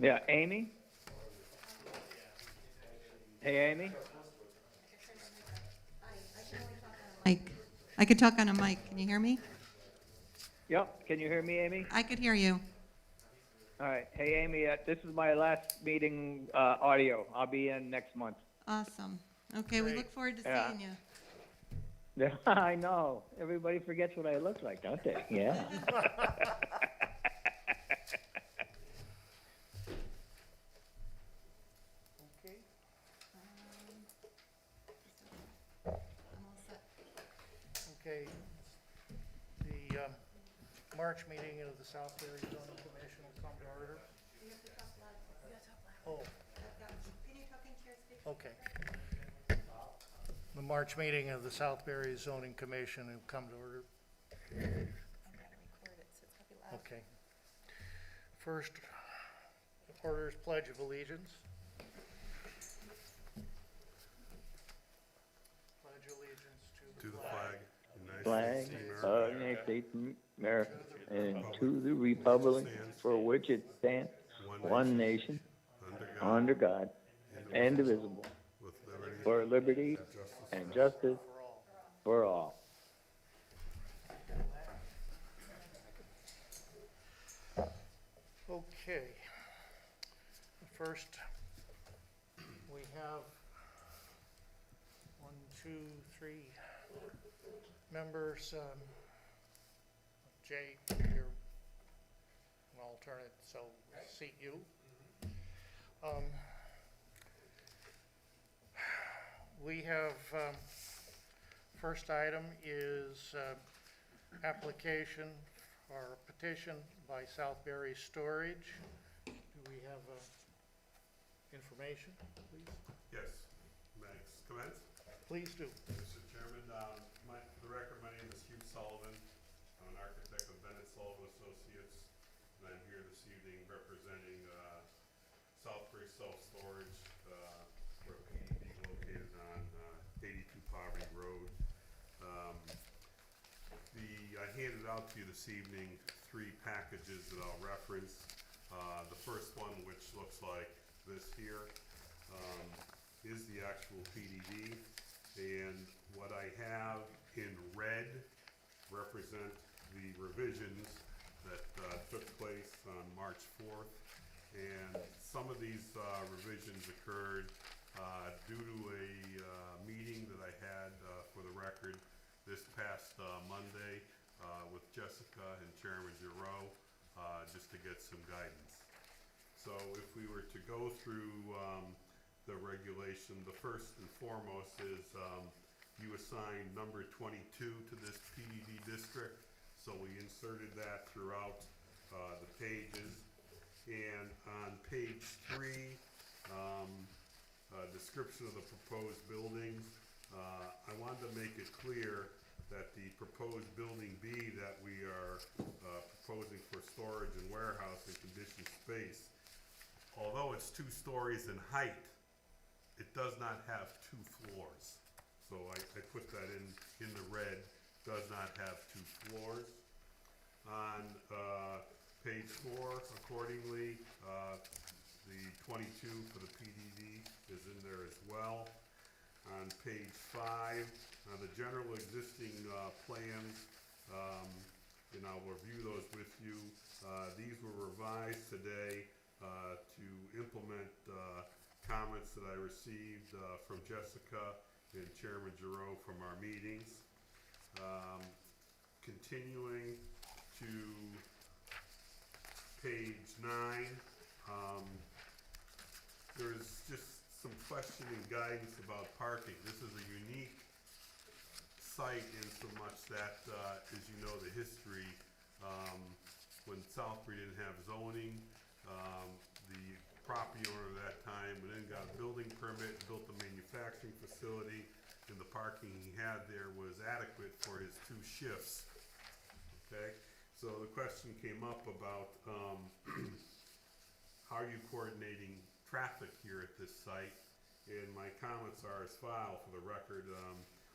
Yeah, Amy? Hey, Amy? Mike. I could talk on a mic. Can you hear me? Yep, can you hear me, Amy? I could hear you. All right. Hey, Amy, this is my last meeting, audio. I'll be in next month. Awesome. Okay, we look forward to Yeah. seeing you. Yeah, I know. Everybody forgets what I look like, don't they? Yeah. Okay, I'm all set. okay. The March meeting of the Southbury Zoning Commission will come to order. Oh, Can you talk into your speaker? okay. The March meeting of the Southbury Zoning Commission will come to order. I'm going to record it, so it's going to be loud. Okay. First, order is Pledge of Allegiance. Pledge allegiance To the flag, United Flag States of the United States of America and to the republic for which it stands, one nation, under God, indivisible, with liberty for liberty and justice for all. for all. Okay. First, we have 1, 2, 3 members. Jay, you're an alternate, so we'll seat you. We have, first item is application or petition by Southbury Storage. Do we have information, please? Yes. Max, commence? Please do. Mr. Chairman, for the record, my name is Hugh Sullivan. I'm an architect with Bennett Sullivan Associates, and I'm here this evening representing Southbury Self-Storage, where PDD located on 82 Poverty Road. I handed out to you this evening 3 packages that I'll reference. The first one, which looks like this here, is the actual PDD, and what I have in red represent the revisions that took place on March 4th, and some of these revisions occurred due to a meeting that I had, for the record, this past Monday with Jessica and Chairman Giroux, just to get some guidance. So if we were to go through the regulation, the first and foremost is you assigned number 22 to this PDD district, so we inserted that throughout the pages. And on page 3, description of the proposed buildings, I wanted to make it clear that the proposed building B that we are proposing for storage and warehouse and conditioned space, although it's 2 stories in height, it does not have 2 floors. So I put that in the red, does not have 2 floors. On page 4, accordingly, the 22 for the PDD is in there as well. On page 5, the general existing plans, and I'll review those with you. These were revised today to implement comments that I received from Jessica and Chairman Giroux from our meetings. Continuing to page 9, there's just some question and guidance about parking. This is a unique site in so much that, as you know, the history, when Southbury didn't have zoning, the property owner at that time went in, got a building permit, built a manufacturing facility, and the parking he had there was adequate for his 2 shifts. Okay, so the question came up about how are you coordinating traffic here at this site? And my comments are as follow for the record,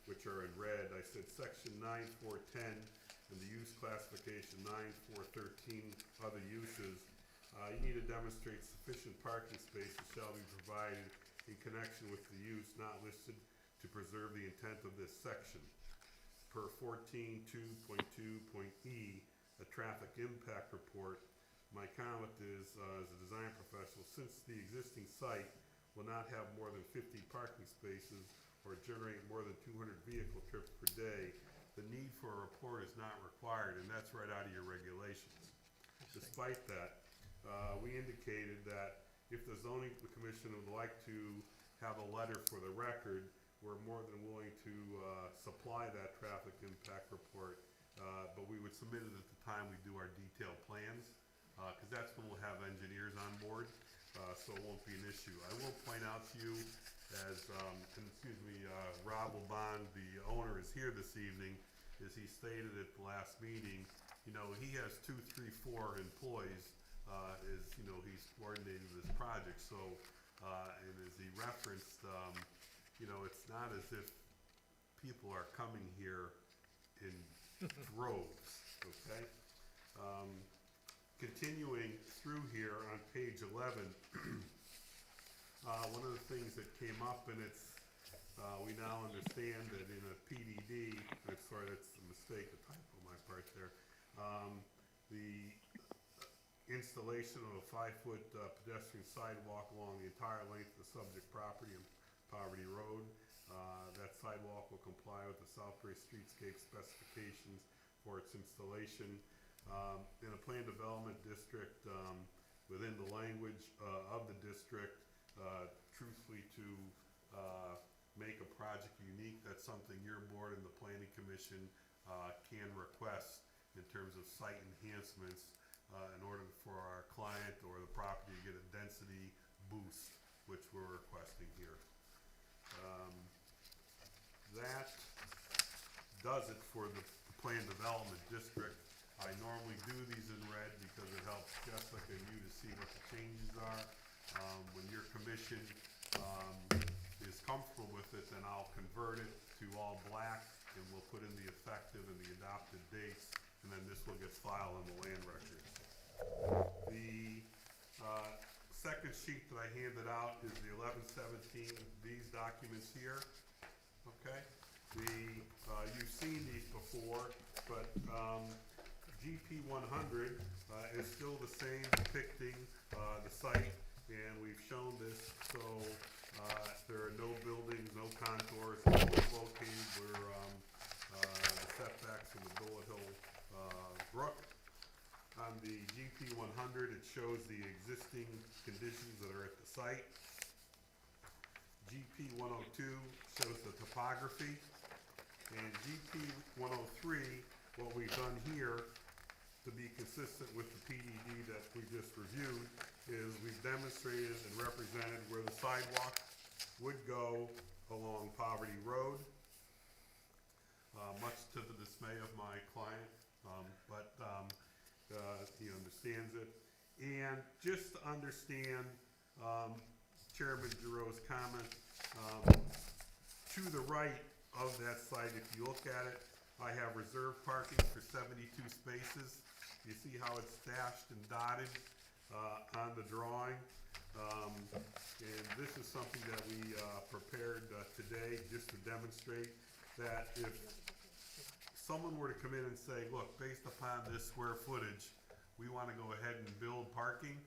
which are in red. I said section 9410 and the use classification 9413 other uses You need to demonstrate sufficient parking spaces shall be provided in connection with the use not listed to preserve the intent of this section. Per 14.2.2.e, a traffic impact report, my comment is, as a design professional, since the existing site will not have more than 50 parking spaces or generate more than 200 vehicle trips per day, the need for a report is not required, and that's right out of your regulations. Despite that, we indicated that if the zoning commission would like to have a letter for the record, we're more than willing to supply that traffic impact report, but we would submit it at the time we do our detailed plans, because that's when we'll have engineers on board, so it won't be an issue. I will point out to you, as, Rob Lebon, the owner, is here this evening, as he stated at the last meeting, you know, he has 2, 3, 4 employees, he's coordinating this project, so, and as he referenced, you know, it's not as if people are coming here in droves, okay? Continuing through here on page 11, one of the things that came up, and it's, we now understand that in a PDD, sorry, that's a mistake, a typo on my part there, the installation of a 5-foot pedestrian sidewalk along the entire length of the subject property on Poverty Road. That sidewalk will comply with the Southbury Streetscape specifications for its installation. In a planned development district, within the language of the district, truthfully to make a project unique, that's something your board and the planning commission can request in terms of site enhancements in order for our client or the property to get a density boost, which we're requesting here. That does it for the planned development district. I normally do these in red because it helps Jessica and you to see what the changes are. When your commission is comfortable with it, then I'll convert it to all black and we'll put in the effective and the adopted dates, and then this will get filed in the land records. The second sheet that I handed out is the 1117, these documents here, okay? You've seen these before, but GP 100 is still the same, depicting the site, and we've shown this, so there are no buildings, no contours, it's located where the setbacks from the Bullet Hill Brook. On the GP 100, it shows the existing conditions that are at the site. GP 102 shows the topography, and GP 103, what we've done here to be consistent with the PDD that we just reviewed is we've demonstrated and represented where the sidewalk would go along Poverty Road, much to the dismay of my client, but he understands it. And just to understand Chairman Giroux's comment, to the right of that site, if you look at it, I have reserved parking for 72 spaces. You see how it's dashed and dotted on the drawing. And this is something that we prepared today just to demonstrate that if someone were to come in and say, look, based upon this square footage, we want to go ahead and build parking,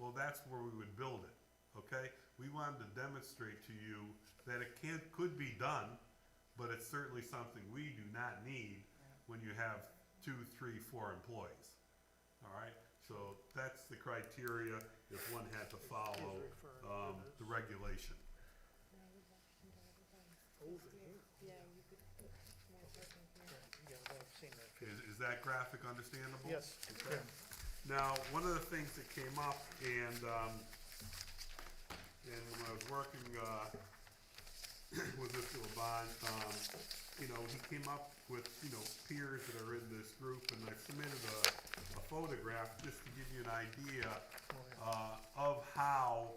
well, that's where we would build it, okay? We wanted to demonstrate to you that it could be done, but it's certainly something we do not need when you have 2, 3, 4 employees, all right? So that's the criteria if one had to follow the regulation. Yeah, I've seen that. Is that graphic understandable? Yes. Okay. Now, one of the things that came up, and when I was working with Mr. Lebon, he came up with, peers that are in this group, and I submitted a photograph just to give you an idea of how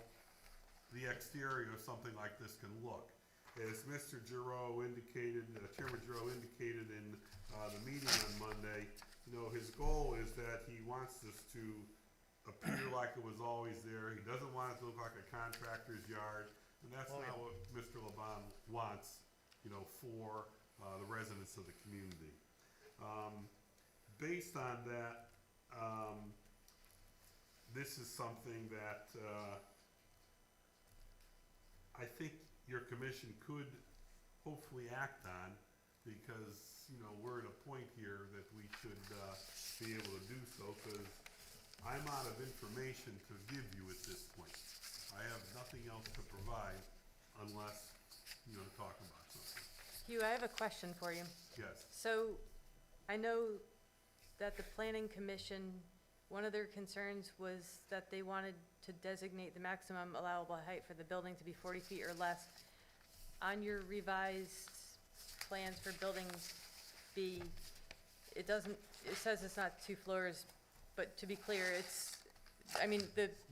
the exterior of something like this can look. As Mr. Giroux indicated, Chairman Giroux indicated in the meeting on Monday, his goal is that he wants this to appear like it was always there. He doesn't want it to look like a contractor's yard, and that's Oh, not yeah. what Mr. Laban wants, for the residents of the community. Based on that, this is something that I think your commission could hopefully act on, because, we're at a point here that we should be able to do so, because I'm out of information to give you at this point. I have nothing else to provide unless, talk about something. Hugh, I have a question for you. Yes, So, I know that the planning commission, one of their concerns was that they wanted to designate the maximum allowable height for the building to be 40 feet or less. On your revised plans for building B, it says it's not 2 floors, but to be clear,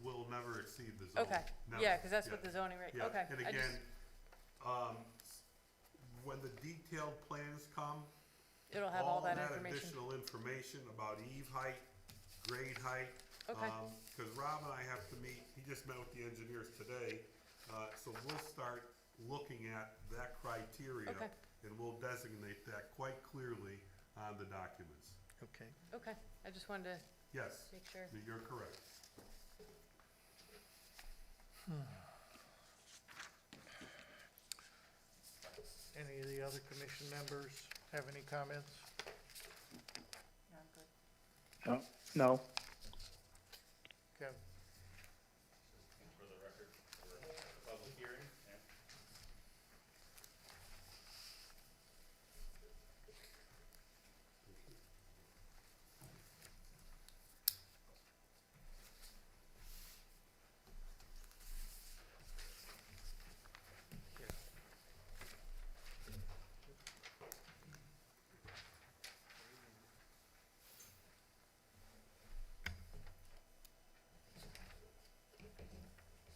will never exceed the zone. okay, Never. yeah, because that's what Yeah. the zoning rate, Yeah, okay. and I just- again, when the detailed plans come, It'll have all that that information. additional information about eave height, grade height. Okay. Cause Rob and I have to meet, he just met with the engineers today, so we'll start looking at that criteria. Okay. And we'll designate that quite clearly on the documents. Okay. Okay, I just wanted to Yes, make sure. you're correct. Any of the other commission members have any comments? No, Kevin? For the record, for the public hearing,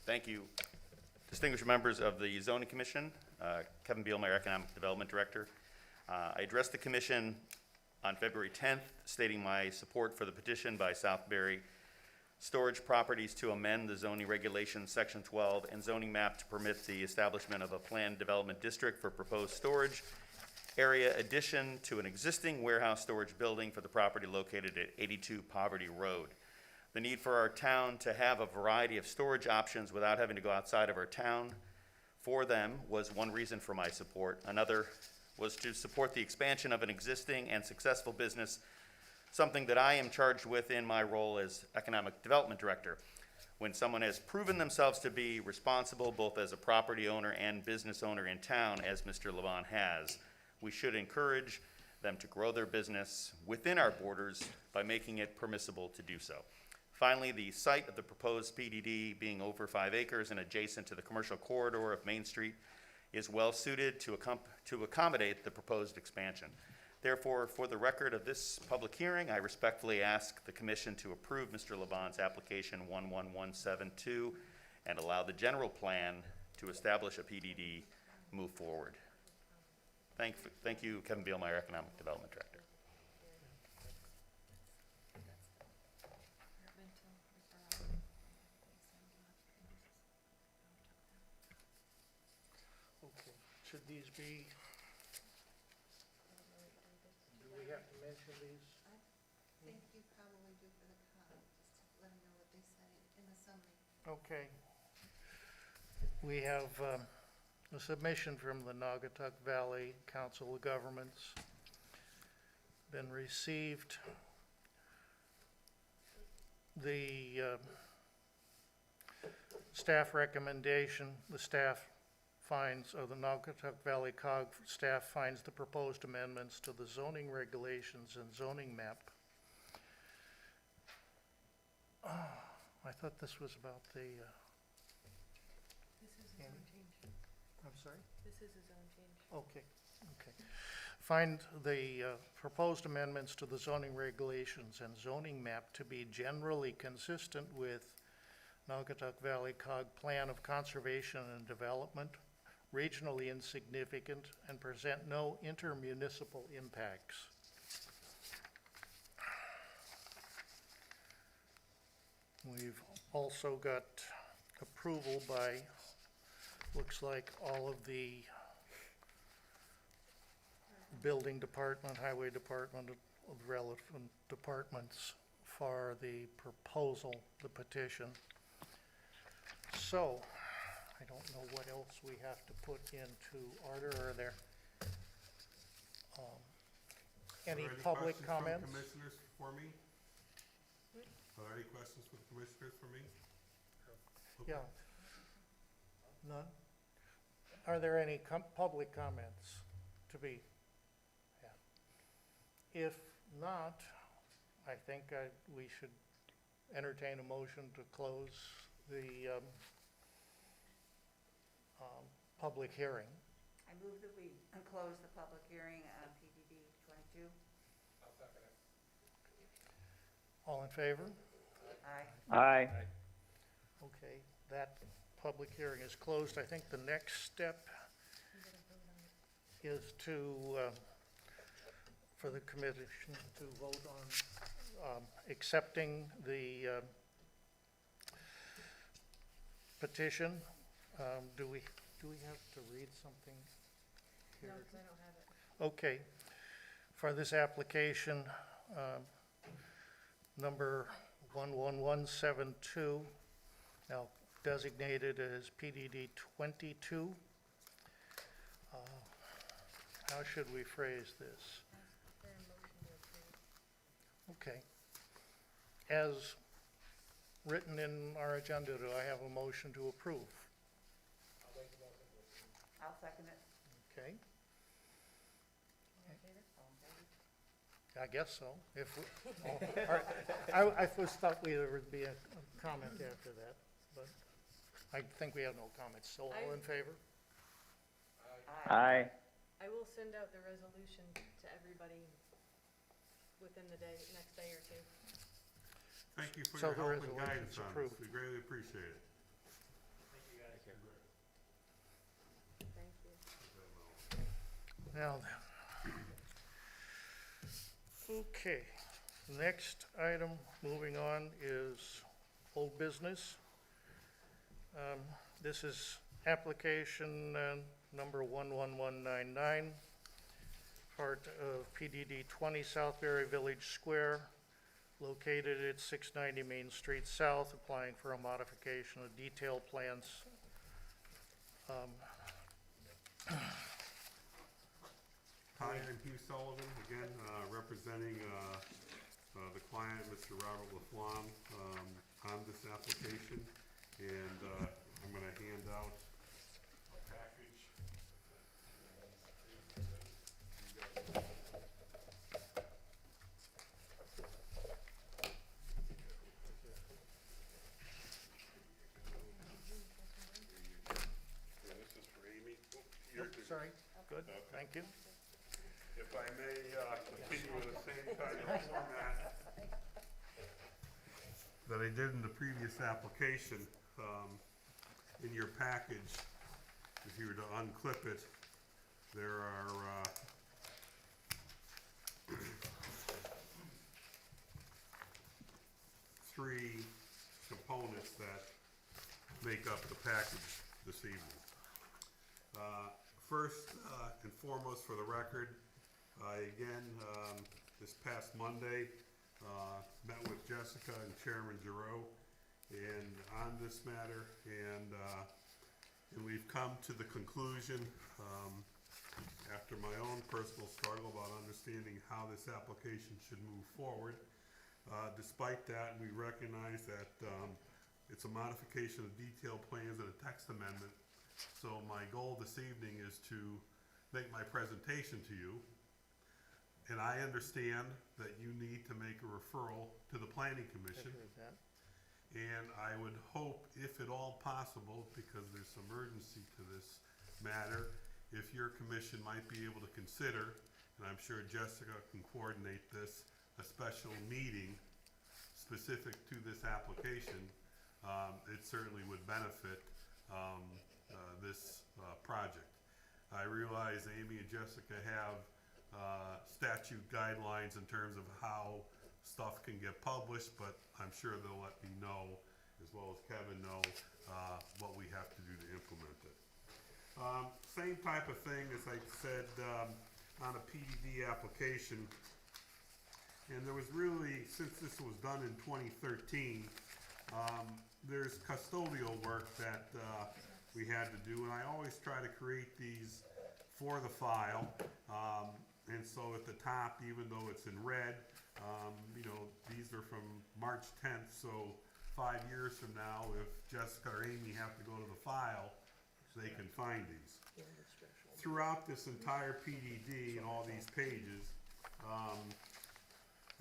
thank you. Distinguished members of the Zoning Commission, Kevin Bielmeyer, Economic Development Director. I addressed the Commission on February 10th, stating my support for the petition by Southbury Storage Properties to amend the zoning regulations, Section 12, and zoning map to permit the establishment of a planned development district for proposed storage area addition to an existing warehouse storage building for the property located at 82 Poverty Road. The need for our town to have a variety of storage options without having to go outside of our town for them was one reason for my support. Another was to support the expansion of an existing and successful business, something that I am charged with in my role as Economic Development Director. When someone has proven themselves to be responsible both as a property owner and business owner in town, as Mr. Levon has, we should encourage them to grow their business within our borders by making it permissible to do so. Finally, the site of the proposed PDD, being over 5 acres and adjacent to the commercial corridor of Main Street, is well suited to accommodate the proposed expansion. Therefore, for the record of this public hearing, I respectfully ask the Commission to approve Mr. Levon's application 11172 and allow the general plan to establish a PDD move forward. Thank you, Kevin Bielmeyer, Economic Development Director. Okay. Should these be, do we have to mention these? I think you probably do for the cog, just to let them know what they said in the summary. Okay. We have a submission from the Naugatuck Valley Council of Governments been received. The staff recommendation, the staff finds, or the Naugatuck Valley COG staff finds the proposed amendments to the zoning regulations and zoning map. I thought this was about the, This is a Amy? zone change. I'm sorry? This is a zone change. Okay, okay. Find the proposed amendments to the zoning regulations and zoning map to be generally consistent with Naugatuck Valley COG Plan of Conservation and Development, regionally insignificant, and present no intermunicipal impacts. We've also got approval by, looks like all of the building department, highway department, of relevant departments for the proposal, the petition. So, I don't know what else we have to put into order. Are there any Are there public questions from comments? Commissioners for me? Are there any questions from commissioners for me? Okay. Yeah. None? Are there any public comments to be had? If not, I think we should entertain a motion to close the public hearing. I move that we close the public hearing on PDD 22. All in favor? Aye. Aye. Okay, that public hearing is closed. I think the next step is to, for the commission to vote on accepting the petition. Do we have to read something No, here? because I don't have it. Okay, for this application, number 11172, now designated as PDD 22. How should we phrase this? For a motion to approve. Okay. As written in our agenda, do I have a motion to approve? I'll second it. Okay, All in favor? All in favor? I guess so. If we, all right. I first thought there would be a comment after that, but I think we have no comments, so all in favor? Aye. I will send out the resolution to everybody within the day, next day or two. Thank you for So your the help and resolution's guidance on this. approved. We greatly appreciate it. Thank you. Now then. Okay, next item, moving on, is old business. This is application number 11199, part of PDD 20 Southbury Village Square, located at 690 Main Street South, applying for a modification of detailed plans. Hi, I'm Hugh Sullivan, again, representing the client, Mr. Robert Laflamme, on this application. And I'm going to hand out a package. Yeah, this is for Amy. Oh, you're- Sorry, good, thank you. If I may continue with the same kind of format that I did in the previous application, in your package, if you were to unclip it, there are three components that make up the package this evening. First and foremost, for the record, I again, this past Monday, met with Jessica and Chairman Giroux and on this matter, and we've come to the conclusion, after my own personal struggle about understanding how this application should move forward. Despite that, we recognize that it's a modification of detailed plans and a text amendment. So my goal this evening is to make my presentation to you. And I understand that you need to make a referral to the Planning I Commission. heard that. And I would hope, if at all possible, because there's some urgency to this matter, if your commission might be able to consider, and I'm sure Jessica can coordinate this, a special meeting specific to this application. It certainly would benefit this project. I realize Amy and Jessica have statute guidelines in terms of how stuff can get published, but I'm sure they'll let me know, as well as Kevin know, what we have to do to implement it. Same type of thing as I said, on a PDD application. And there was really, since this was done in 2013, there's custodial work that we had to do, and I always try to create these for the file. And so at the top, even though it's in red, you know, these are from March 10th, so 5 years from now, if Jessica or Amy have to go to the file, they can find these. Throughout this entire PDD and all these pages,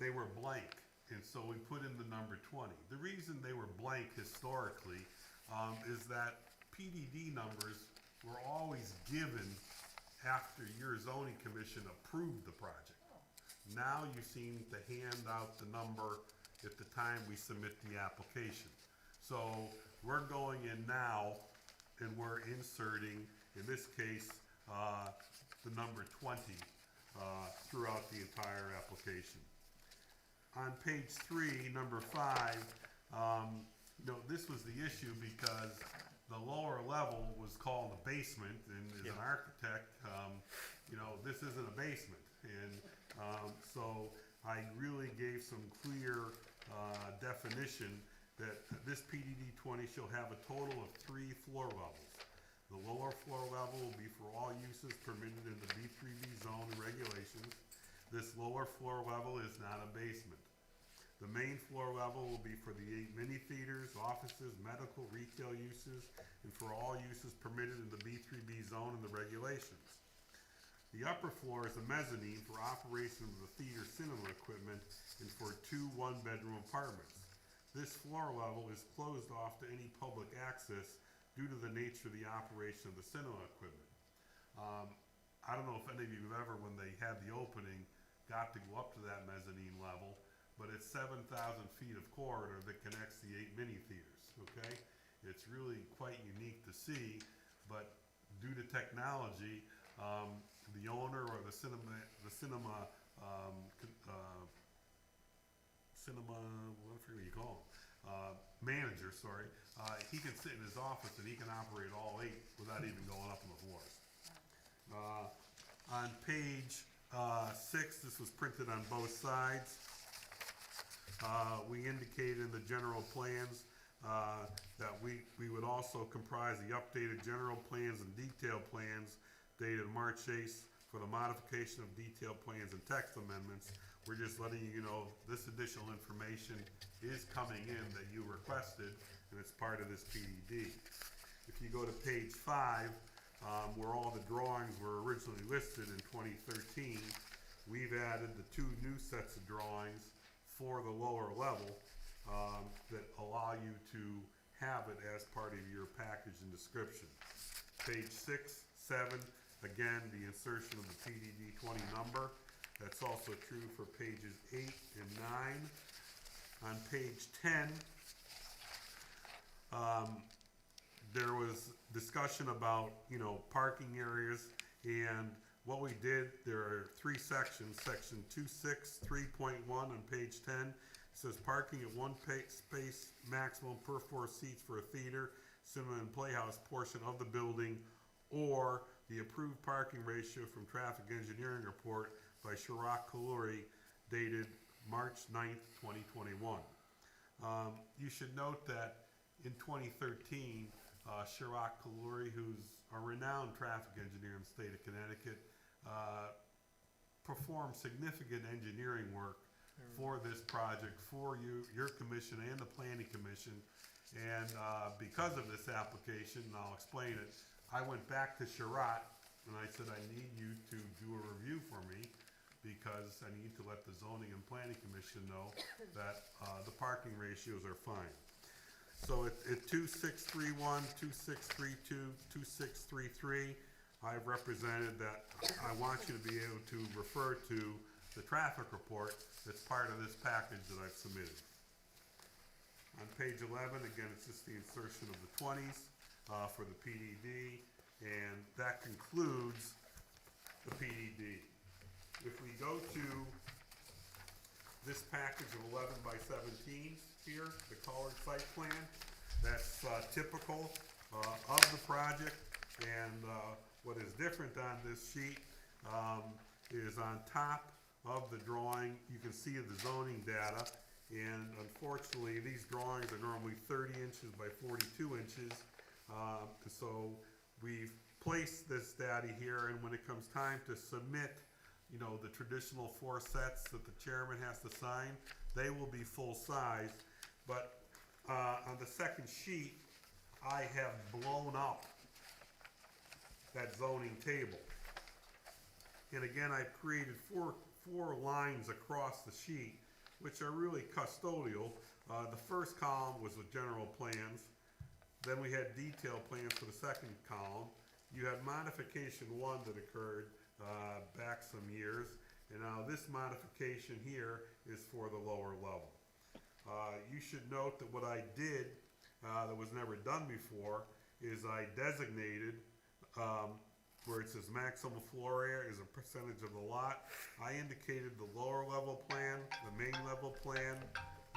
they were blank, and so we put in the number 20. The reason they were blank historically is that PDD numbers were always given after your zoning commission approved the project. Now you seem to hand out the number at the time we submit the application. So we're going in now and we're inserting, in this case, the number 20 throughout the entire application. On page 3, number 5, you know, this was the issue because the lower level was called a basement, and as an architect, you know, this isn't a basement. And so I really gave some clear definition that this PDD 20 shall have a total of 3 floor levels. The lower floor level will be for all uses permitted in the B3B zone and regulations. This lower floor level is not a basement. The main floor level will be for the 8 mini theaters, offices, medical, retail uses, and for all uses permitted in the B3B zone and the regulations. The upper floor is a mezzanine for operation of the theater cinema equipment and for 2 one-bedroom apartments. This floor level is closed off to any public access due to the nature of the operation of the cinema equipment. I don't know if any of you have ever, when they had the opening, got to go up to that mezzanine level, but it's 7,000 feet of corridor that connects the 8 mini theaters, okay? It's really quite unique to see, but due to technology, the owner or the cinema, what do you call him? Manager, sorry, he can sit in his office and he can operate all 8 without even going up on the floors. On page 6, this was printed on both sides. We indicated in the general plans that we would also comprise the updated general plans and detailed plans dated March 8th for the modification of detailed plans and text amendments. We're just letting you know this additional information is coming in that you requested, and it's part of this PDD. If you go to page 5, where all the drawings were originally listed in 2013, we've added the 2 new sets of drawings for the lower level that allow you to have it as part of your package and description. Page 6, 7, again, the insertion of the PDD 20 number. That's also true for pages 8 and 9. On page 10, there was discussion about, you know, parking areas, and what we did, there are 3 sections. Section 263.1 on page 10 says parking at 1 space maximum per 4 seats for a theater, cinema, and playhouse portion of the building, or the approved parking ratio from traffic engineering report by Shirok Kaluri dated March 9th, 2021. You should note that in 2013, Shirok Kaluri, who's a renowned traffic engineer in the state of Connecticut, performed significant engineering work for this project, for your commission and the planning commission. And because of this application, and I'll explain it, I went back to Shirok and I said, I need you to do a review for me because I need to let the zoning and planning commission know that the parking ratios are fine. So at 2631, 2632, 2633, I've represented that I want you to be able to refer to the traffic report that's part of this package that I've submitted. On page 11, again, it's just the insertion of the 20s for the PDD, and that concludes the PDD. If we go to this package of 11 by 17s here, the colored site plan. That's typical of the project, and what is different on this sheet is on top of the drawing, you can see the zoning data, and unfortunately, these drawings are normally 30 inches by 42 inches, so we've placed this data here, and when it comes time to submit, you know, the traditional 4 sets that the chairman has to sign, they will be full size, but on the second sheet, I have blown up that zoning table. And again, I've created four lines across the sheet, which are really custodial. The first column was with general plans. Then we had detailed plans for the second column. You had modification 1 that occurred back some years. And now this modification here is for the lower level. You should note that what I did that was never done before is I designated where it says maximum floor area is a percentage of the lot. I indicated the lower level plan, the main level plan,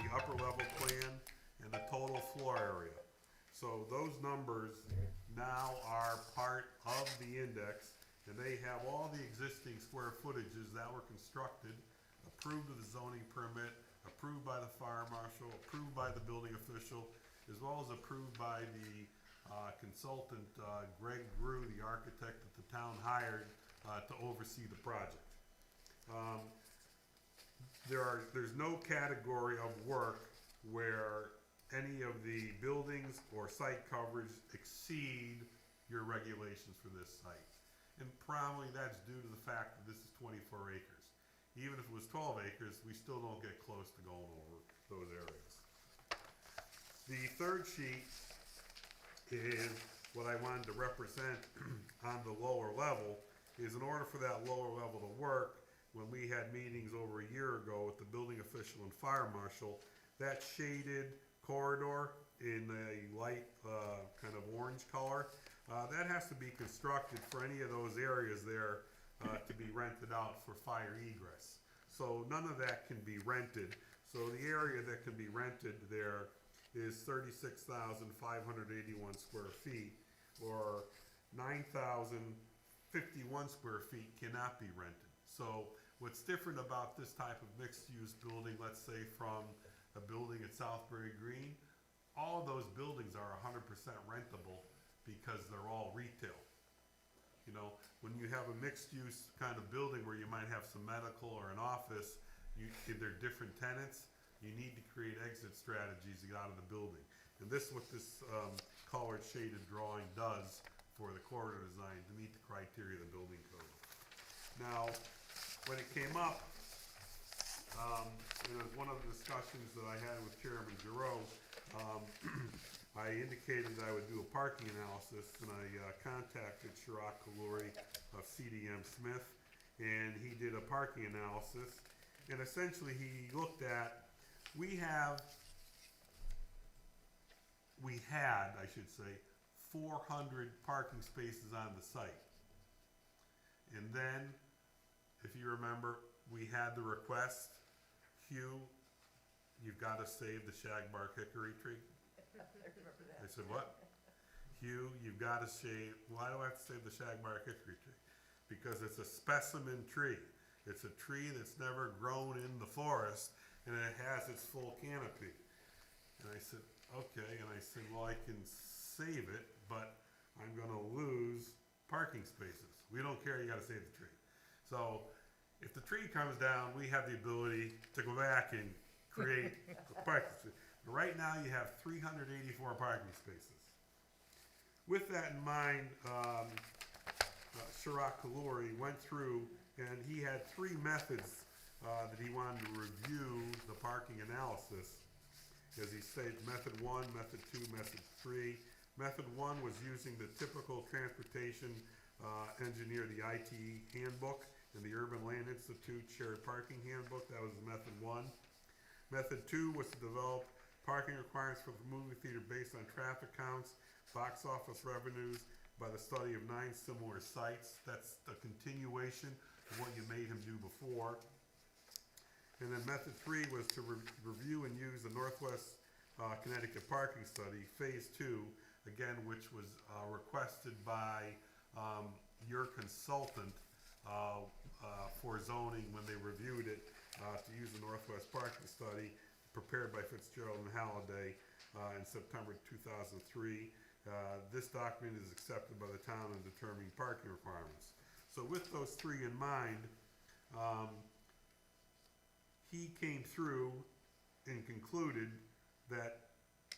the upper level plan, and the total floor area. So those numbers now are part of the index, and they have all the existing square footages that were constructed, approved with the zoning permit, approved by the fire marshal, approved by the building official, as well as approved by the consultant, Greg Grew, the architect that the town hired to oversee the project. There's no category of work where any of the buildings or site coverage exceed your regulations for this site. And probably that's due to the fact that this is 24 acres. Even if it was 12 acres, we still don't get close to going over those areas. The third sheet is what I wanted to represent on the lower level, is in order for that lower level to work, when we had meetings over a year ago with the building official and fire marshal, that shaded corridor in a light kind of orange color, that has to be constructed for any of those areas there to be rented out for fire egress. So none of that can be rented. So the area that can be rented there is 36,581 square feet, or 9,051 square feet cannot be rented. So what's different about this type of mixed-use building, let's say from a building at Southbury Green, all of those buildings are 100% rentable because they're all retail. You know, when you have a mixed-use kind of building where you might have some medical or an office, they're different tenants, you need to create exit strategies to get out of the building. And this is what this colored shaded drawing does for the corridor design to meet the criteria of the building code. Now, when it came up, it was one of the discussions that I had with Chairman Giroux. I indicated that I would do a parking analysis, and I contacted Chirac Kaluri of CDM Smith, and he did a parking analysis. And essentially, he looked at, we had, I should say, 400 parking spaces on the site. And then, if you remember, we had the request, Hugh, you've got to save the shagbark hickory tree. I said, what? Hugh, you've got to save, why do I have to save the shagbark hickory tree? Because it's a specimen tree. It's a tree that's never grown in the forest, and it has its full canopy. And I said, okay, and I said, well, I can save it, but I'm gonna lose parking spaces. We don't care, you gotta save the tree. So, if the tree comes down, we have the ability to go back and create a parking space. Right now, you have 384 parking spaces. With that in mind, Chirac Kaluri went through, and he had 3 methods that he wanted to review the parking analysis. As he said, method 1, method 2, method 3. Method 1 was using the typical transportation engineer, the ITE handbook, and the Urban Land Institute shared parking handbook. That was method 1. Method 2 was to develop parking requirements for the movie theater based on traffic counts, box office revenues, by the study of 9 similar sites. That's a continuation of what you made him do before. And then method 3 was to review and use the Northwest Connecticut Parking Study, Phase 2, again, which was requested by your consultant for zoning when they reviewed it, to use the Northwest Parking Study, prepared by Fitzgerald and Halliday in September 2003. This document is accepted by the town in determining parking requirements. So with those 3 in mind, he came through and concluded that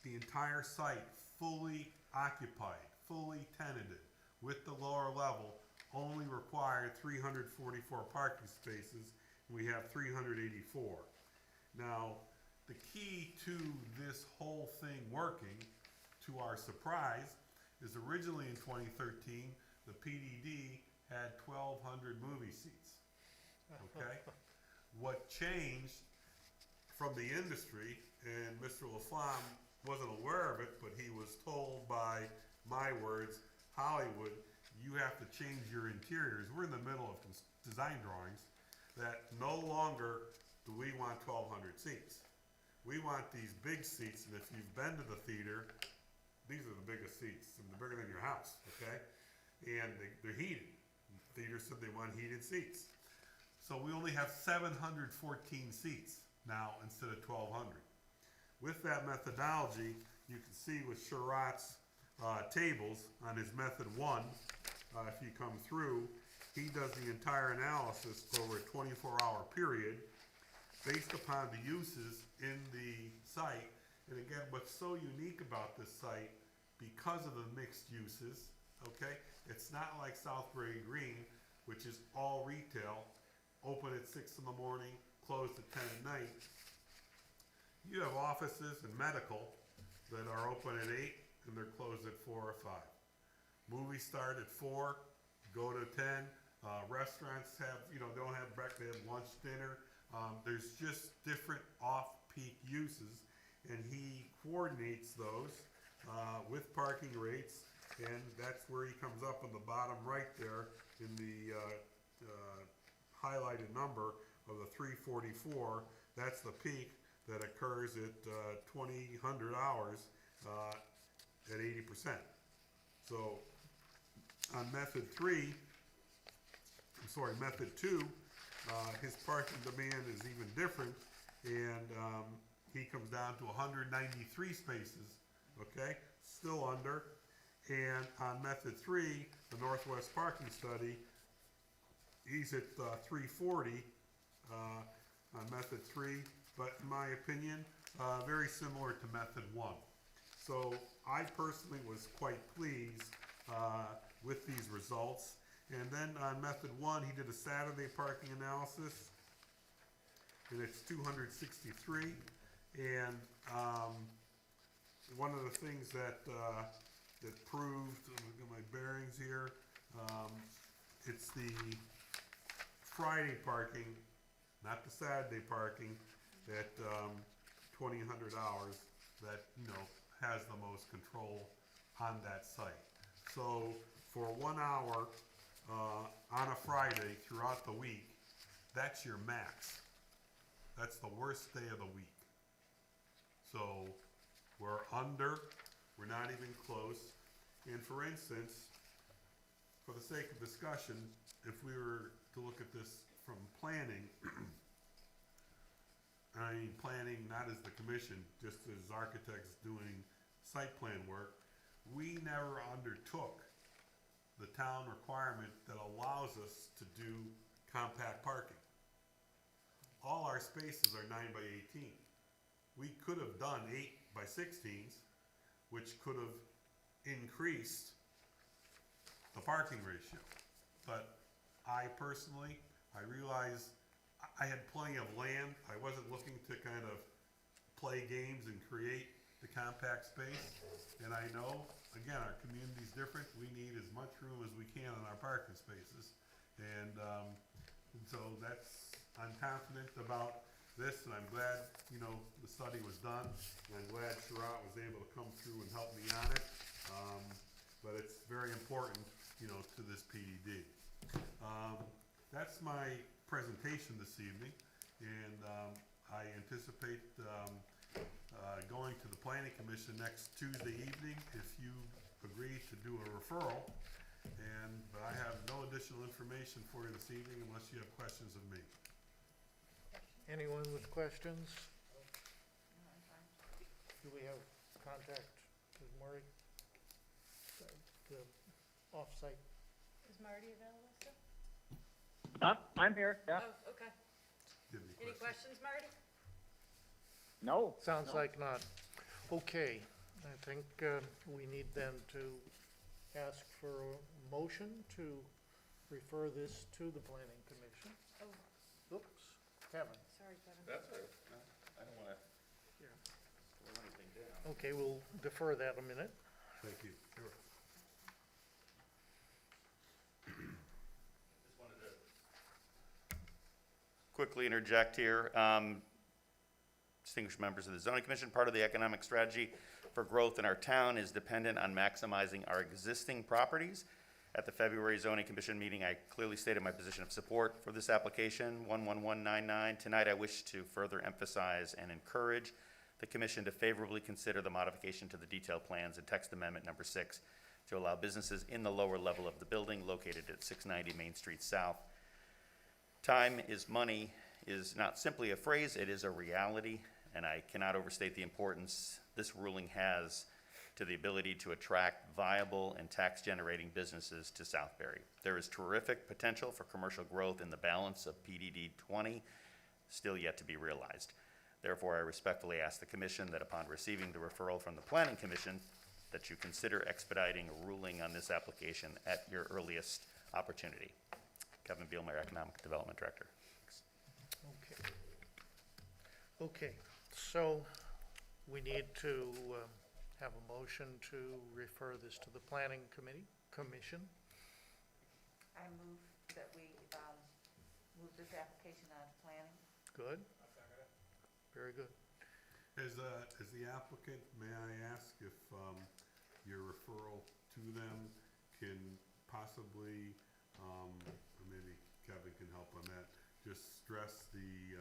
the entire site, fully occupied, fully tenanted, with the lower level, only required 344 parking spaces, and we have 384. Now, the key to this whole thing working, to our surprise, is originally in 2013, the PDD had 1,200 movie seats, okay? What changed from the industry, and Mr. Laflamme wasn't aware of it, but he was told by my words, Hollywood, you have to change your interiors. We're in the middle of design drawings, that no longer do we want 1,200 seats. We want these big seats, and if you've been to the theater, these are the biggest seats, and they're bigger than your house, okay? And they're heated. The theater said they want heated seats. So we only have 714 seats now instead of 1,200. With that methodology, you can see with Sherratt's tables on his method 1, if you come through, he does the entire analysis over a 24-hour period based upon the uses in the site. And again, what's so unique about this site, because of the mixed uses, okay, it's not like Southbury Green, which is all retail, open at 6 in the morning, closed at 10 at night. You have offices and medical that are open at 8 and they're closed at 4 or 5. Movies start at 4, go to 10. Restaurants have, don't have breakfast, they have lunch, dinner. There's just different off-peak uses, and he coordinates those with parking rates, and that's where he comes up on the bottom right there in the highlighted number of the 344. That's the peak that occurs at 2000 hours at 80%. So on method 2, his parking demand is even different, and he comes down to 193 spaces, okay, still under. And on method 3, the Northwest Parking Study, he's at 340 on method 3, but in my opinion, very similar to method 1. So I personally was quite pleased with these results. And then on method 1, he did a Saturday parking analysis, and it's 263. And one of the things that proved, let me get my bearings here, it's the Friday parking, not the Saturday parking, at 2000 hours that has the most control on that site. So for 1 hour on a Friday throughout the week, that's your max. That's the worst day of the week. So we're under, we're not even close. And for instance, for the sake of discussion, if we were to look at this from planning, I mean planning not as the commission, just as architects doing site plan work, we never undertook the town requirement that allows us to do compact parking. All our spaces are 9 by 18. We could have done 8 by 16s, which could have increased the parking ratio. But I personally, I realized I had plenty of land. I wasn't looking to kind of play games and create the compact space. And I know, again, our community's different. We need as much room as we can in our parking spaces. And so I'm confident about this, and I'm glad, the study was done. And I'm glad Sherratt was able to come through and help me on it. But it's very important, to this PDD. That's my presentation this evening, and I anticipate, going to the planning commission next Tuesday evening if you agree to do a referral. But I have no additional information for you this evening unless you have questions of me. Anyone with questions? No, I'm fine. Do we have contact with Murray? The off-site? Is Marty available still? I'm here, yeah. Oh, okay. Do you have Any questions, Marty? No. Sounds no. like not. Okay, I think we need then to ask for a motion to refer this to the planning commission. Oh, Oops, Kevin. sorry, Kevin. That's all right. No, I don't wanna Yeah. slow anything down. Okay, we'll defer that a minute. Thank you. Sure. Just wanted to quickly interject here. Distinguished members of the zoning commission, part of the economic strategy for growth in our town is dependent on maximizing our existing properties. At the February zoning commission meeting, I clearly stated my position of support for this application, 11199. Tonight, I wish to further emphasize and encourage the commission to favorably consider the modification to the detailed plans and text amendment number 6 to allow businesses in the lower level of the building located at 690 Main Street South. Time is money is not simply a phrase, it is a reality, and I cannot overstate the importance this ruling has to the ability to attract viable and tax-generating businesses to Southbury. There is terrific potential for commercial growth in the balance of PDD 20, still yet to be realized. Therefore, I respectfully ask the commission that upon receiving the referral from the planning commission, that you consider expediting a ruling on this application at your earliest opportunity. Kevin Bielmeyer, Economic Development Director. Okay. Okay, so we need to have a motion to refer this to the planning commission. I move that we, move this application on to planning. Good? Very good. As the applicant, may I ask if your referral to them can possibly, or maybe Kevin can help on that, just stress the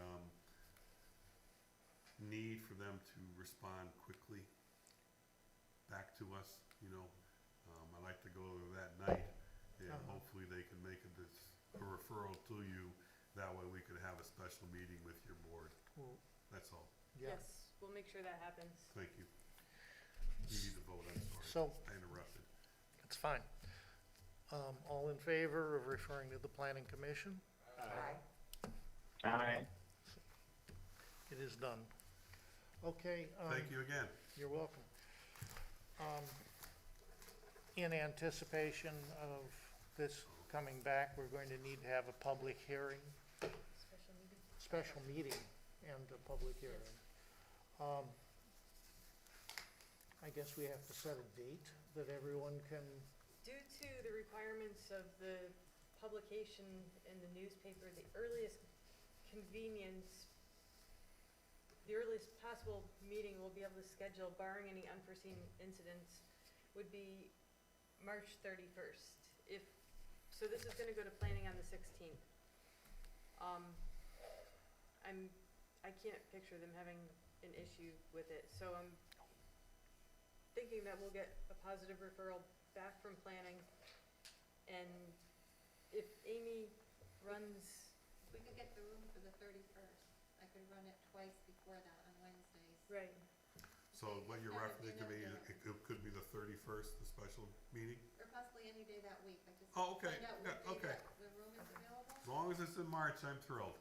need for them to respond quickly back to us, you know? I like to go over that night, and hopefully they can make a referral to you. That way we could have a special meeting with your board. Well, That's all. yeah. Yes, we'll make sure that happens. Thank you. You need to vote, I'm sorry. So, I interrupted. it's fine. All in favor of referring to the planning commission? Aye. Aye. It is done. Okay. Thank you again. You're welcome. In anticipation of this coming back, we're going to need to have a public hearing, Special meeting. special meeting and a public hearing. I guess we have to set a date that everyone can, Due to the requirements of the publication in the newspaper, the earliest convenience, the earliest possible meeting we'll be able to schedule, barring any unforeseen incidents, would be March 31st. So this is gonna go to planning on the 16th. I can't picture them having an issue with it, so I'm thinking that we'll get a positive referral back from planning, and if Amy runs, If we could get the room for the 31st, I could run it twice before that on Wednesdays. right, So what you're Kind of, referencing to me, it could be the 31st, the special meeting? Or possibly any day that week, I just. Oh, okay, Find out yeah, what day okay. the room is available. As long as it's in March, I'm thrilled.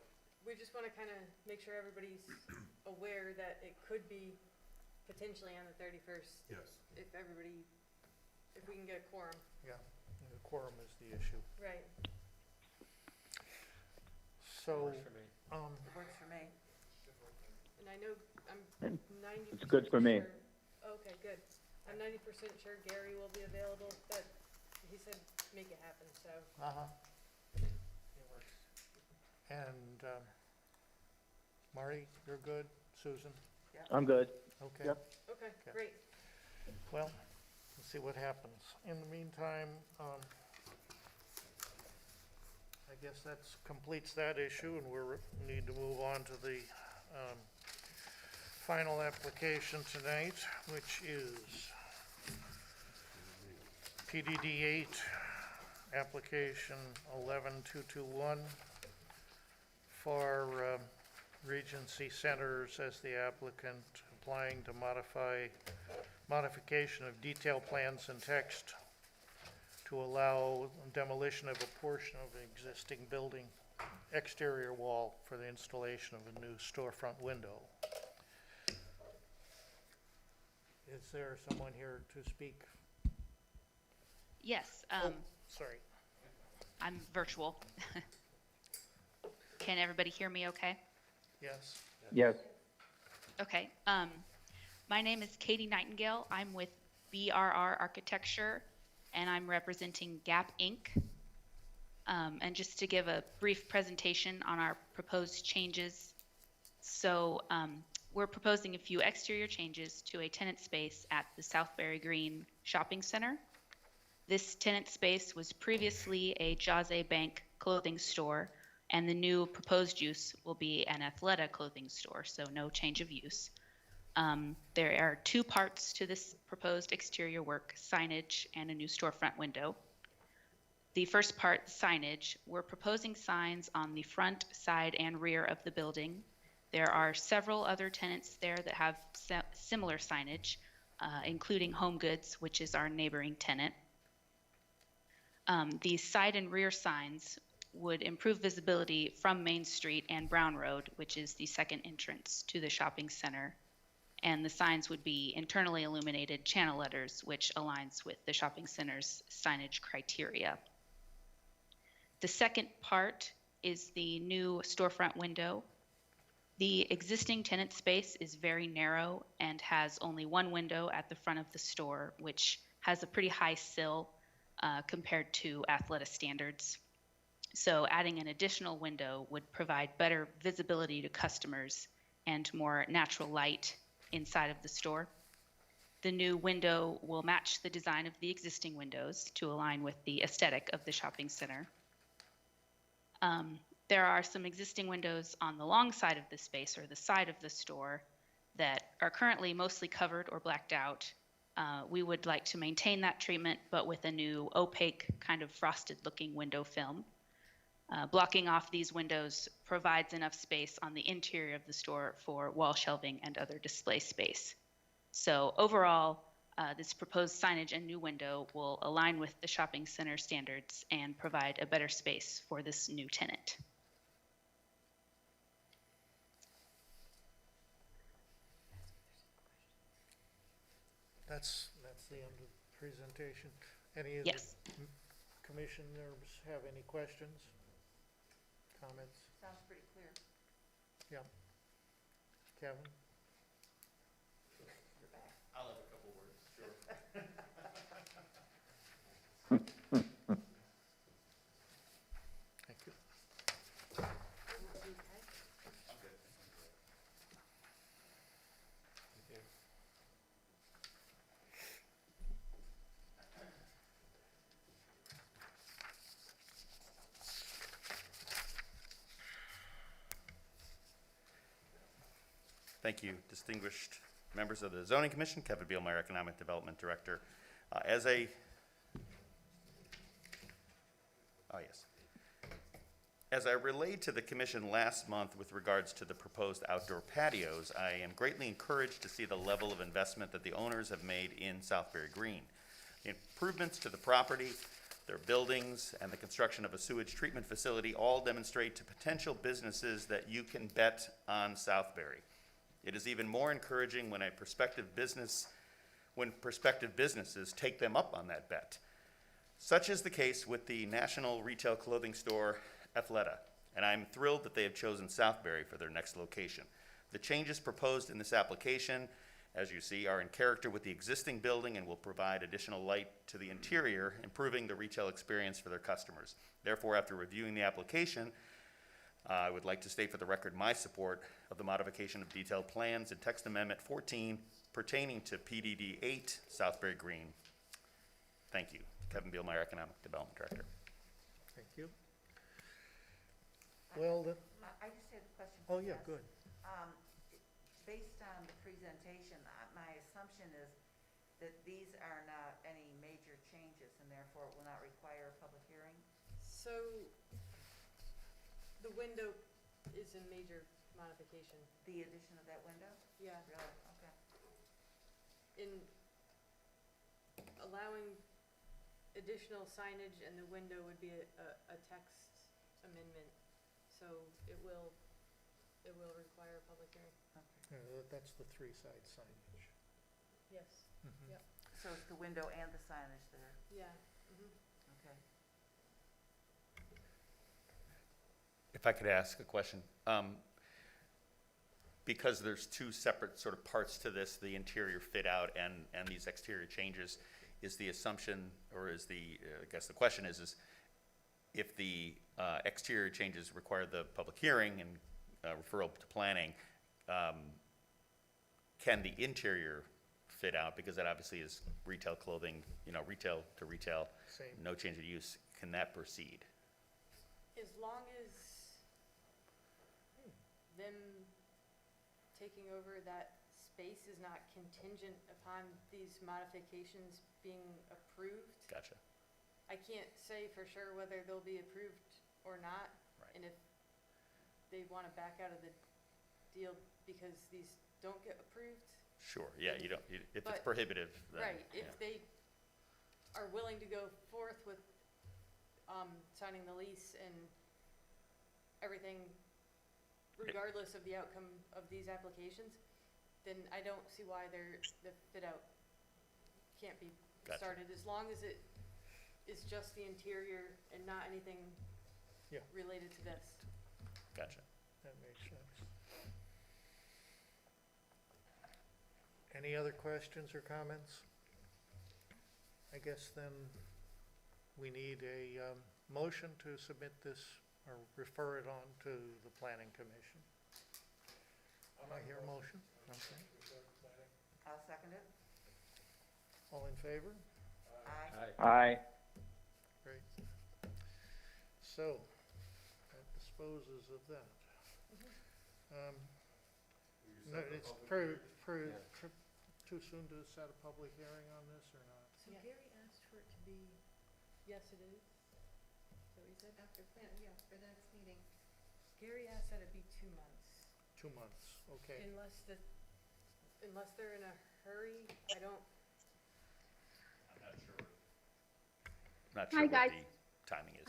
we just wanna kinda make sure everybody's aware that it could be potentially on the 31st, Yes. if we can get a quorum. yeah, the quorum is the issue. Right. So, It works for me. And I know, I'm And 90%. it's good for me. sure- Okay, good. I'm 90% sure Gary will be available, but he said make it happen, so. and, Marty, you're good? Susan? I'm good. Okay. Yep. Okay, Okay. great. Well, let's see what happens. In the meantime, I guess that's completes that issue, and we need to move on to the final application tonight, which is PDD 8, application 11221 for Regency Centers as the applicant, applying to modification of detail plans and text to allow demolition of a portion of an existing building exterior wall for the installation of a new storefront window. Is there someone here to speak? Yes, Sorry. I'm virtual. Can everybody hear me okay? Yes. Yes, Okay. My name is Katie Nightingale. I'm with BRR Architecture, and I'm representing Gap Inc. And just to give a brief presentation on our proposed changes. So we're proposing a few exterior changes to a tenant space at the Southbury Green Shopping Center. This tenant space was previously a Jose Bank clothing store, and the new proposed use will be an Athleta clothing store, so no change of use. There are two parts to this proposed exterior work: signage and a new storefront window. The first part, signage, we're proposing signs on the front, side, and rear of the building. There are several other tenants there that have similar signage, including Home Goods, which is our neighboring tenant. The side and rear signs would improve visibility from Main Street and Brown Road, which is the second entrance to the shopping center. And the signs would be internally illuminated channel letters, which aligns with the shopping center's signage criteria. The second part is the new storefront window. The existing tenant space is very narrow and has only one window at the front of the store, which has a pretty high sill compared to Athleta standards. So adding an additional window would provide better visibility to customers and more natural light inside of the store. The new window will match the design of the existing windows to align with the aesthetic of the shopping center. There are some existing windows on the long side of the space, or the side of the store, that are currently mostly covered or blacked out. We would like to maintain that treatment, but with a new opaque, kind of frosted looking window film. Blocking off these windows provides enough space on the interior of the store for wall shelving and other display space. So overall, this proposed signage and new window will align with the shopping center standards and provide a better space for this new tenant. That's the end of the presentation. Any of Yes. the commissioners have any questions, comments? Sounds pretty clear. Yeah. Kevin? You're back. I'll have a couple words, sure. Thank you. I'm good. Thank you, distinguished members of the Zoning Commission. Kevin Bielmeyer, Economic Development Director. As I relayed to the Commission last month with regards to the proposed outdoor patios, I am greatly encouraged to see the level of investment that the owners have made in Southbury Green. The improvements to the property, their buildings, and the construction of a sewage treatment facility all demonstrate to potential businesses that you can bet on Southbury. It is even more encouraging when prospective businesses take them up on that bet. Such is the case with the national retail clothing store Athleta, and I'm thrilled that they have chosen Southbury for their next location. The changes proposed in this application, as you see, are in character with the existing building and will provide additional light to the interior, improving the retail experience for their customers. Therefore, after reviewing the application, I would like to state for the record my support of the modification of detailed plans in text amendment 14 pertaining to PDD 8 Southbury Green. Thank you. Kevin Bielmeyer, Economic Development Director. Thank you. Well, I just had a question. oh for yeah, Wes. good. based on the presentation, my assumption is that these are not any major changes and therefore it will not require a public hearing? So, the window is a major modification. The addition of that window? Yeah. Really? Okay. In allowing additional signage and the window would be a text amendment, so it will require a public hearing. That's the three-side signage. Yes. Mhm. Yep. So it's the window and the signage there, Yeah. Mhm. okay. If I could ask a question, because there's two separate sort of parts to this, the interior fit out and these exterior changes, is the assumption, or is the, I guess the question is if the exterior changes require the public hearing and referral to planning, can the interior fit out? Because that obviously is retail clothing, retail to retail, Same. no change of use. Can that proceed? As long as them taking over that space is not contingent upon these modifications being approved. Gotcha. I can't say for sure whether they'll be approved or not. Right. And if they want to back out of the deal because these don't get approved. Sure, yeah, if it's But- prohibitive, then. Right, if yeah. they are willing to go forth with, signing the lease and everything, regardless of the outcome of these applications, then I don't see why the fit out can't be Gotcha. started, as long as it is just the interior and not anything Yeah. related to this. Gotcha. That makes sense. Any other questions or comments? I guess then we need a motion to submit this or refer it on to the planning commission. I hear a motion. Okay. I'll second it. All in favor? Aye. Aye. Great. So, that disposes of that. No, it's too soon to set a public hearing on this or not? So Gary asked for it to be, yes, it is. So he said, After plan, yeah, for the next meeting. Gary asked that it be 2 months. 2 months, okay. Unless they're in a hurry, I don't, Not Hi, sure what guys. the timing is.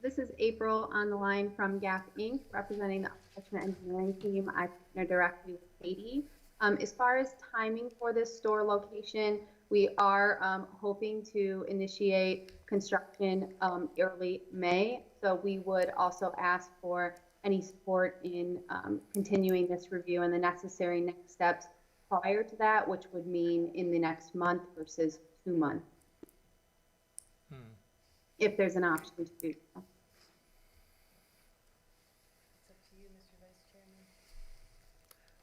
This is April on the line from Gap Inc., representing the architecture and engineering team. I partner directly with Katie. As far as timing for this store location, we are hoping to initiate construction early May. So we would also ask for any support in continuing this review and the necessary next steps prior to that, which would mean in the next month versus 2 months, if there's an option to do so. it's up to you, Mr. Vice Chairman.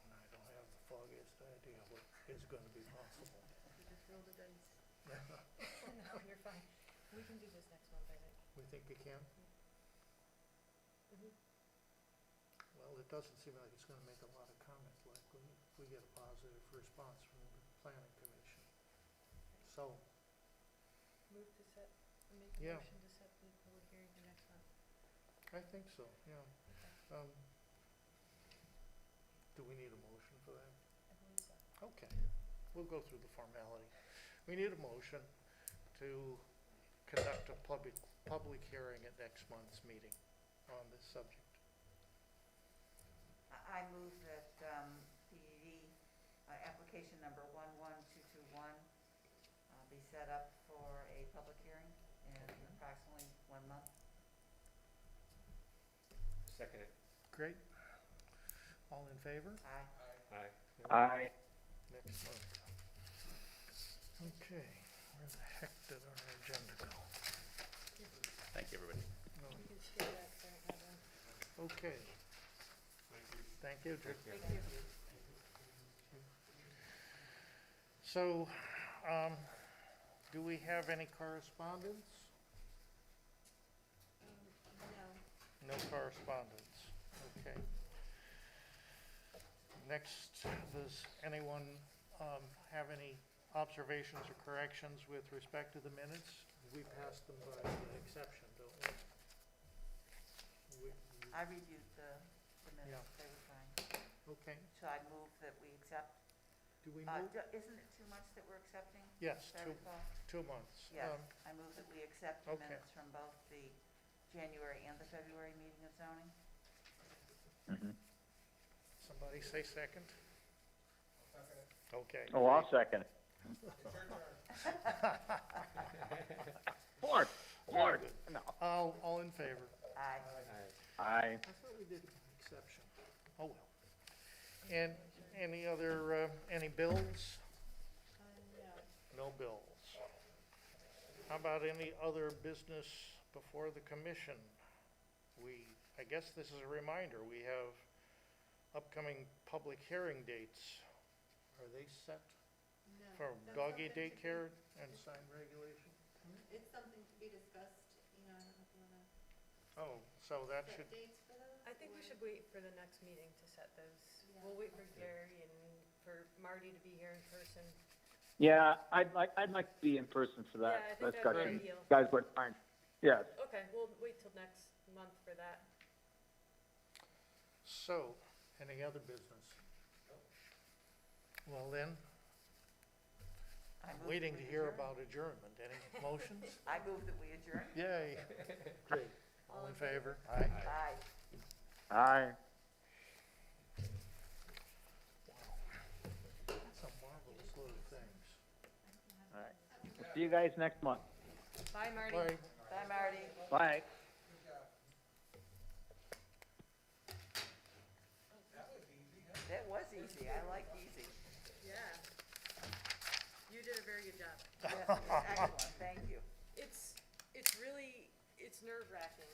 I don't have the foggiest idea what is going to be possible. You just roll the dice. No, you're fine. We can do this next month, I think. We think you can? Mhm. Well, it doesn't seem like it's going to make a lot of comments likely if we get a positive response from the planning commission. So, Move to set, make a Yeah. motion to set the public hearing for next month. I think so, yeah. Do we need a motion for that? I believe so. Okay, we'll go through the formality. We need a motion to conduct a public hearing at next month's meeting on this subject. I move that PDD application number 11221 be set up for a public hearing in approximately 1 month. Second it. Great. All in favor? Aye. Aye. Aye. Next month. Okay, where the heck did our agenda go? Thank you, everybody. No. You can share that, so I don't have one. Okay. Thank you, Drew. Thank you. So, do we have any correspondence? No. No correspondence, okay. next, does anyone, have any observations or corrections with respect to the minutes? We passed them by exception, don't we? I reviewed the minutes, they were fine. Okay, So I move that we accept, do we move? isn't it 2 months that we're accepting? Yes, If I recall? 2 months. Yes, I move that we accept the okay. minutes from both the January and the February meeting of zoning. Somebody say second? Okay. Oh, I'll second it. Fourth. No. All in favor? Aye. Aye. I thought we did an exception. Oh, well. And any other, any bills? No bills. How about any other business before the commission? I guess this is a reminder, we have upcoming public hearing dates. Are they set No, for that's doggy something to be- daycare and sign regulation? It's something to be discussed, I don't know if you wanna Oh, so that should, set dates for those? I think we or- should wait for the next meeting to set those. Yeah. We'll wait for Gary and for Marty to be here in person. Yeah, I'd like to be in person for Yeah, I that think that'd be discussion. ideal. Guys would fine. Yes. Okay, we'll wait till next month for that. so, any other business? Well then, I I'm move waiting that to we hear adjourn. about adjournment. Any motions? I move that we adjourn. Yay. Great. All in favor? Aye. Aye. Aye. That's a marvelous little things. All right. We'll see you guys next month. Bye, Marty. Bye. Bye, Marty. Bye. That was easy, I like easy. Yeah. You did a very good job. Yes, excellent, thank you. It's really, it's nerve-wracking